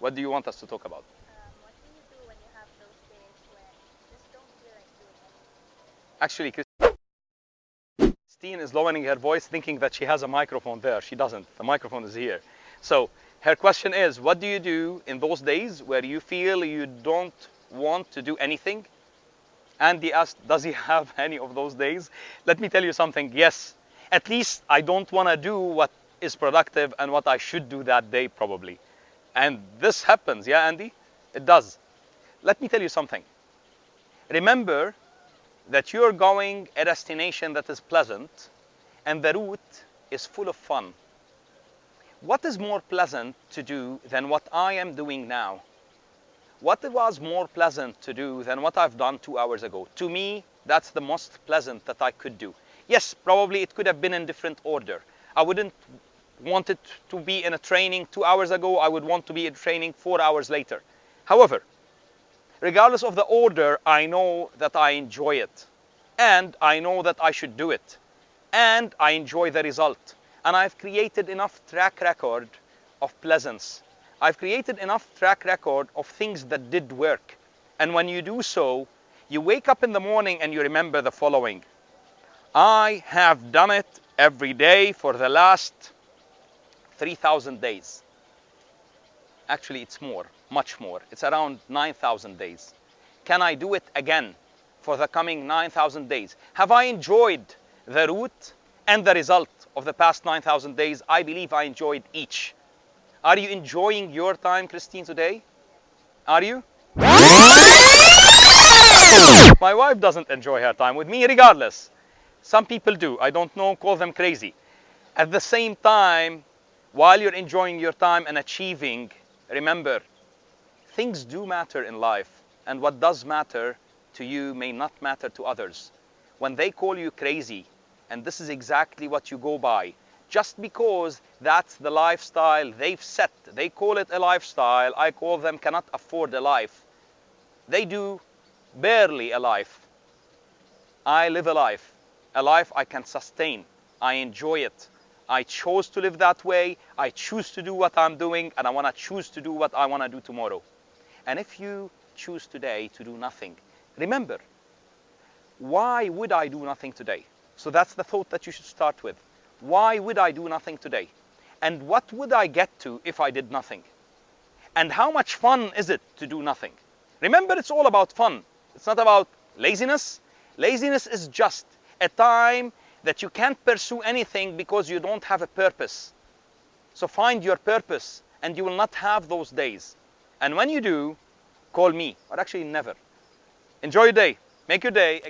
What do you want us to talk about? What do you do when you have those days when you just don't feel like doing anything? Actually, Christine is lowering her voice thinking that she has a microphone there. She doesn't. The microphone is here. So her question is, what do you do in those days where you feel you don't want to do anything? Andy asked, does he have any of those days? Let me tell you something. Yes, at least I don't want to do what is productive and what I should do that day probably. And this happens, yeah, Andy? It does. Let me tell you something. Remember that you're going a destination that is pleasant and the route is full of fun. What is more pleasant to do than what I am doing now? What was more pleasant to do than what I've done 2 hours ago? To me, that's the most pleasant that I could do. Yes, probably it could have been in different order. I wouldn't want it to be in a training 2 hours ago. I would want to be in training 4 hours later. However, regardless of the order, I know that I enjoy it. And I know that I should do it. And I enjoy the result. And I've created enough track record of pleasance. I've created enough track record of things that did work. And when you do so, you wake up in the morning and you remember the following. I have done it every day for the last 3,000 days. Actually, it's more, much more. It's around 9,000 days. Can I do it again for the coming 9,000 days? Have I enjoyed the route and the result of the past 9,000 days? I believe I enjoyed each. Are you enjoying your time, Christine, today? Are you? My wife doesn't enjoy her time with me regardless. Some people do. I don't know, call them crazy. At the same time, while you're enjoying your time and achieving, remember, things do matter in life. And what does matter to you may not matter to others. When they call you crazy, and this is exactly what you go by, just because that's the lifestyle they've set. They call it a lifestyle. I call them cannot afford a life. They do barely a life. I live a life I can sustain. I enjoy it. I chose to live that way. I choose to do what I'm doing, and I want to choose to do what I want to do tomorrow. And if you choose today to do nothing, remember, why would I do nothing today? So that's the thought that you should start with. Why would I do nothing today? And what would I get to if I did nothing? And how much fun is it to do nothing? Remember, it's all about fun. It's not about laziness. Laziness is just a time that you can't pursue anything because you don't have a purpose. So find your purpose and you will not have those days. And when you do, call me, or actually never. Enjoy your day. Make your day.